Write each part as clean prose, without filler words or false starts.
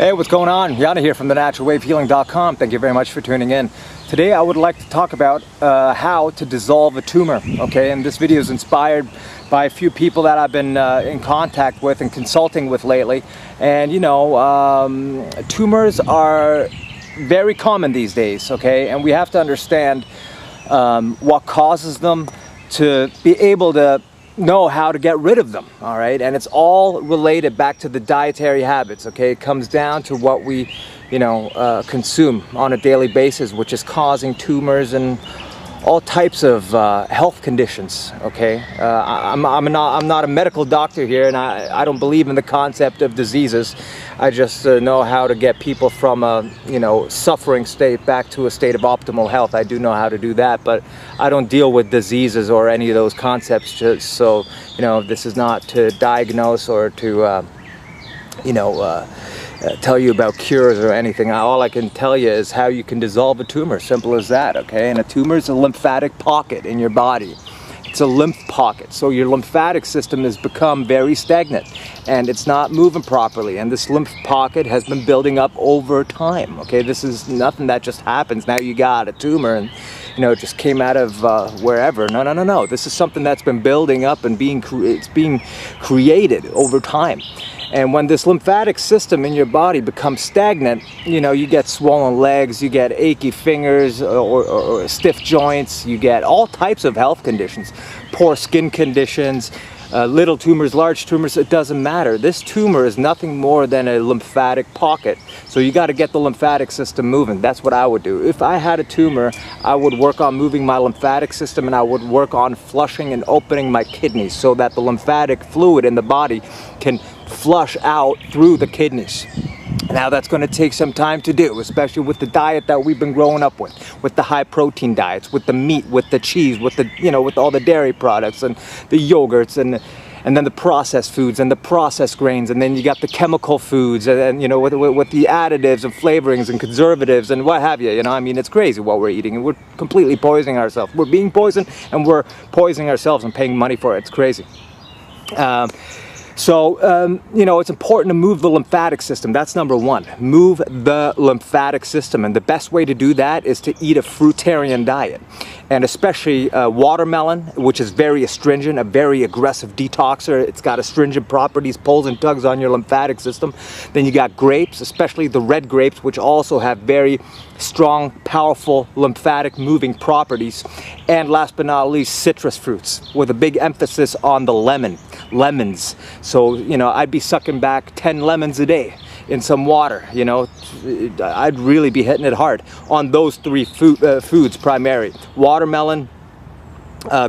Hey, what's going on? Yana here from thenaturalwavehealing.com. Thank you very much for tuning in. Today I would like to talk about how to dissolve a tumor, okay? And this video is inspired by a few people that I've been in contact with and consulting with lately. And you know, tumors are very common these days, okay? And we have to understand what causes them to be able to know how to get rid of them, all right? And it's all related back to the dietary habits, okay? It comes down to what we, consume on a daily basis, which is causing tumors and all types of health conditions, okay? I'm not a medical doctor here, and I don't believe in the concept of diseases. I just know how to get people from a, suffering state back to a state of optimal health. I do know how to do that, but I don't deal with diseases or any of those concepts. Just so, this is not to diagnose or to, tell you about cures or anything. All I can tell you is how you can dissolve a tumor. Simple as that, okay? And a tumor is a lymphatic pocket in your body. It's a lymph pocket. So your lymphatic system has become very stagnant and it's not moving properly. And this lymph pocket has been building up over time, okay? This is nothing that just happens. Now you got a tumor and it just came out of wherever. No. This is something that's been building up and it's being created over time. And when this lymphatic system in your body becomes stagnant, you get swollen legs, you get achy fingers or stiff joints, you get all types of health conditions, poor skin conditions, little tumors, large tumors, it doesn't matter. This tumor is nothing more than a lymphatic pocket. So you got to get the lymphatic system moving. That's what I would do. If I had a tumor, I would work on moving my lymphatic system and I would work on flushing and opening my kidneys so that the lymphatic fluid in the body can flush out through the kidneys. Now that's going to take some time to do, especially with the diet that we've been growing up with the high protein diets, with the meat, with the cheese, with the, with all the dairy products and the yogurts and then the processed foods and the processed grains, and then you got the chemical foods and with the additives and flavorings and conservatives and what have you. It's crazy what we're eating and we're completely poisoning ourselves. We're being poisoned and we're poisoning ourselves and paying money for it. It's crazy. So, it's important to move the lymphatic system. That's number one. Move the lymphatic system. And the best way to do that is to eat a fruitarian diet. And especially watermelon, which is very astringent, a very aggressive detoxer. It's got astringent properties, pulls and tugs on your lymphatic system. Then you got grapes, especially the red grapes, which also have very strong, powerful lymphatic moving properties. And last but not least, citrus fruits, with a big emphasis on the lemons. So, I'd be sucking back 10 lemons a day in some water, I'd really be hitting it hard on those three foods primary: watermelon,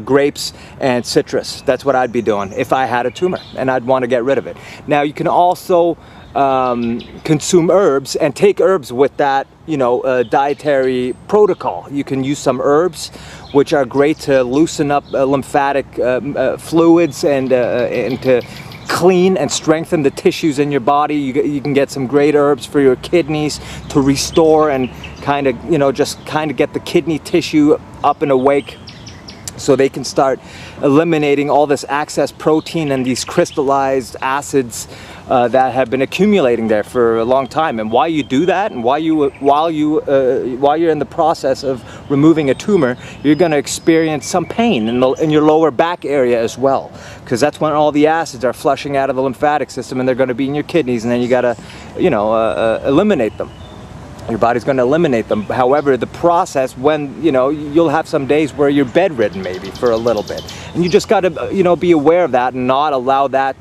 grapes, and citrus. That's what I'd be doing if I had a tumor and I'd want to get rid of it. Now you can also consume herbs and take herbs with that, dietary protocol. You can use some herbs which are great to loosen up lymphatic fluids and to clean and strengthen the tissues in your body. You can get some great herbs for your kidneys to restore and kind of, just kind of get the kidney tissue up and awake so they can start eliminating all this excess protein and these crystallized acids that have been accumulating there for a long time. And why you do that, and while you're in the process of removing a tumor, you're going to experience some pain in your lower back area as well, because that's when all the acids are flushing out of the lymphatic system and they're going to be in your kidneys, and then you got to eliminate them. Your body's going to eliminate them. However, the process, when you'll have some days where you're bedridden maybe for a little bit, and you just got to be aware of that and not allow that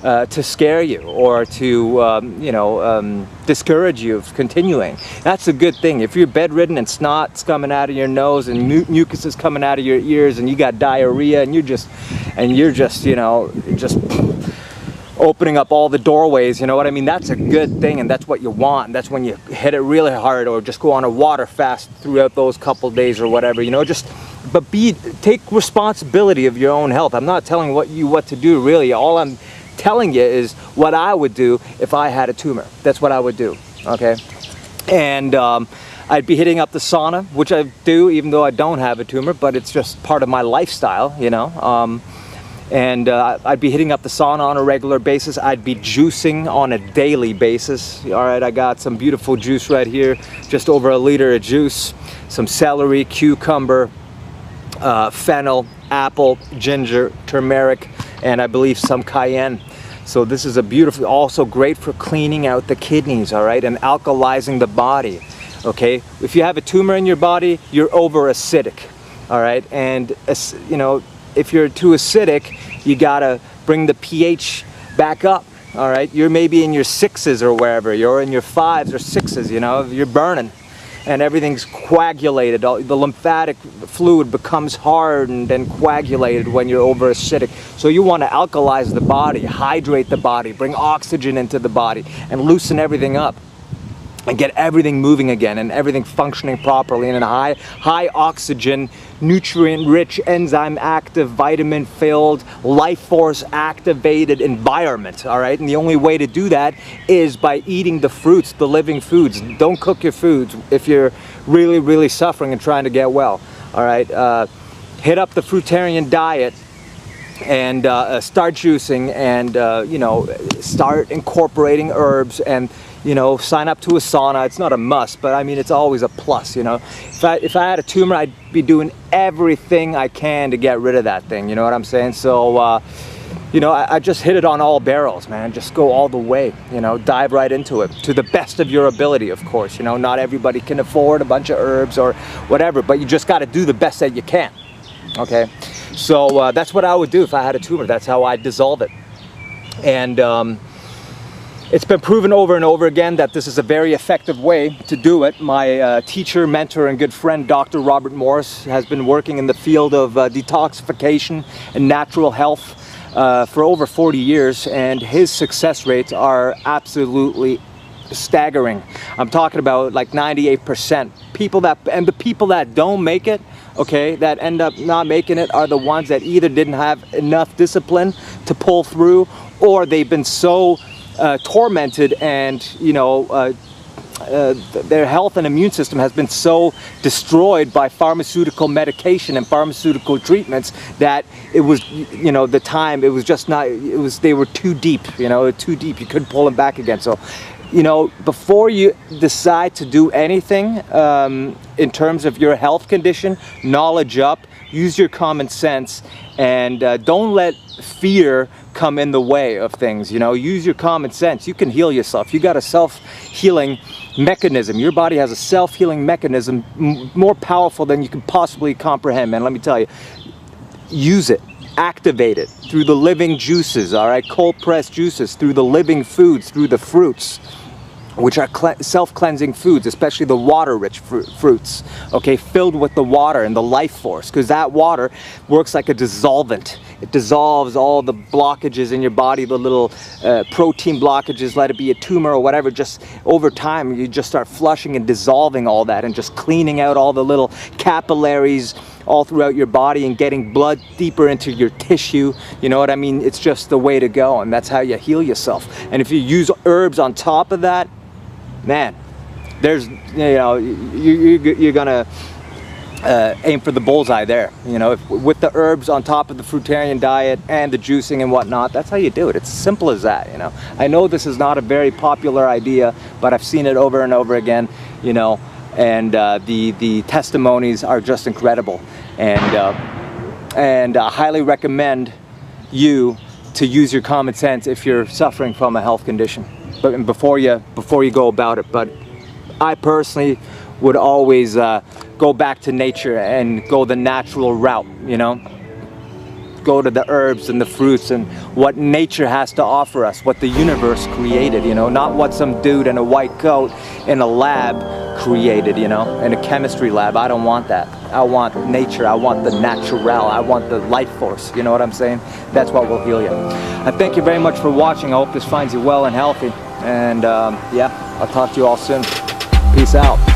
to scare you or to discourage you of continuing. That's a good thing. If you're bedridden and snot's coming out of your nose and mucus is coming out of your ears and you got diarrhea and you're just opening up all the doorways, that's a good thing, and that's what you want. That's when you hit it really hard, or just go on a water fast throughout those couple days or whatever, but take responsibility of your own health. I'm not telling you what to do, really. All I'm telling you is what I would do if I had a tumor. That's what I would do, okay? And I'd be hitting up the sauna, which I do even though I don't have a tumor, but it's just part of my lifestyle, And I'd be hitting up the sauna on a regular basis. I'd be juicing on a daily basis. All right, I got some beautiful juice right here, just over 1 liter of juice, some celery, cucumber, fennel, apple, ginger, turmeric, and I believe some cayenne. So this is a beautiful, also great for cleaning out the kidneys, all right, and alkalizing the body, okay? If you have a tumor in your body, you're over acidic, all right? And, you know, if you're too acidic, you gotta bring the pH back up, all right? You're maybe in your 6s or wherever, you're in your 5s or 6s, you know, you're burning. And everything's coagulated. The lymphatic fluid becomes hardened and coagulated when you're over acidic. So you want to alkalize the body, hydrate the body, bring oxygen into the body, and loosen everything up, and get everything moving again, and everything functioning properly in a high oxygen, nutrient-rich, enzyme-active, vitamin-filled, life force activated environment, all right? And the only way to do that is by eating the fruits, the living foods. Don't cook your foods if you're really, really suffering and trying to get well, all right? Hit up the fruitarian diet and start juicing, and you know, start incorporating herbs, and you know, sign up to a sauna. It's not a must, but I mean, it's always a plus, you know. If I had a tumor, I'd be doing everything I can to get rid of that thing, you know what I'm saying? So, you know, I just hit it on all barrels, man. Just go all the way, you know, dive right into it, to the best of your ability, of course. You know, not everybody can afford a bunch of herbs or whatever, but you just got to do the best that you can, okay? So that's what I would do if I had a tumor. That's how I dissolve it. And it's been proven over and over again that this is a very effective way to do it. My teacher, mentor, and good friend, Dr. Robert Morris, has been working in the field of detoxification and natural health for over 40 years, and his success rates are absolutely staggering. I'm talking about like 98%. And the people that don't make it, okay, that end up not making it, are the ones that either didn't have enough discipline to pull through, or they've been so tormented, and you know, their health and immune system has been so destroyed by pharmaceutical medication and pharmaceutical treatments that it was, you know, the time, it was just not, it was, they were too deep, you know, too deep. You couldn't pull them back again. So, you know, before you decide to do anything in terms of your health condition, knowledge up, use your common sense, and don't let fear come in the way of things. You know, use your common sense. You can heal yourself. You got a self-healing mechanism. Your body has a self-healing mechanism more powerful than you can possibly comprehend, man. Let me tell you, use it, activate it through the living juices, all right, cold pressed juices, through the living foods, through the fruits, which are self-cleansing foods, especially the water-rich fruits, okay, filled with the water and the life force, because that water works like a dissolvent. It dissolves all the blockages in your body, the little protein blockages, let it be a tumor or whatever. Just over time, you just start flushing and dissolving all that, and just cleaning out all the little capillaries all throughout your body, and getting blood deeper into your tissue. You know what I mean? It's just the way to go, and that's how you heal yourself. And if you use herbs on top of that, man, there's, you know, you're gonna aim for the bullseye there. You know, with the herbs on top of the fruitarian diet and the juicing and whatnot, that's how you do it. It's simple as that, you know. I know this is not a very popular idea, but I've seen it over and over again, you know, and the testimonies are just incredible. And I highly recommend you to use your common sense if you're suffering from a health condition. But before you go about it. But I personally would always go back to nature and go the natural route, you know. Go to the herbs and the fruits and what nature has to offer us, what the universe created, you know, not what some dude in a white coat in a lab created, you know, in a chemistry lab. I don't want that. I want nature. I want the natural. I want the life force. You know what I'm saying? That's what will heal you. I thank you very much for watching. I hope this finds you well and healthy. And yeah, I'll talk to you all soon. Peace out.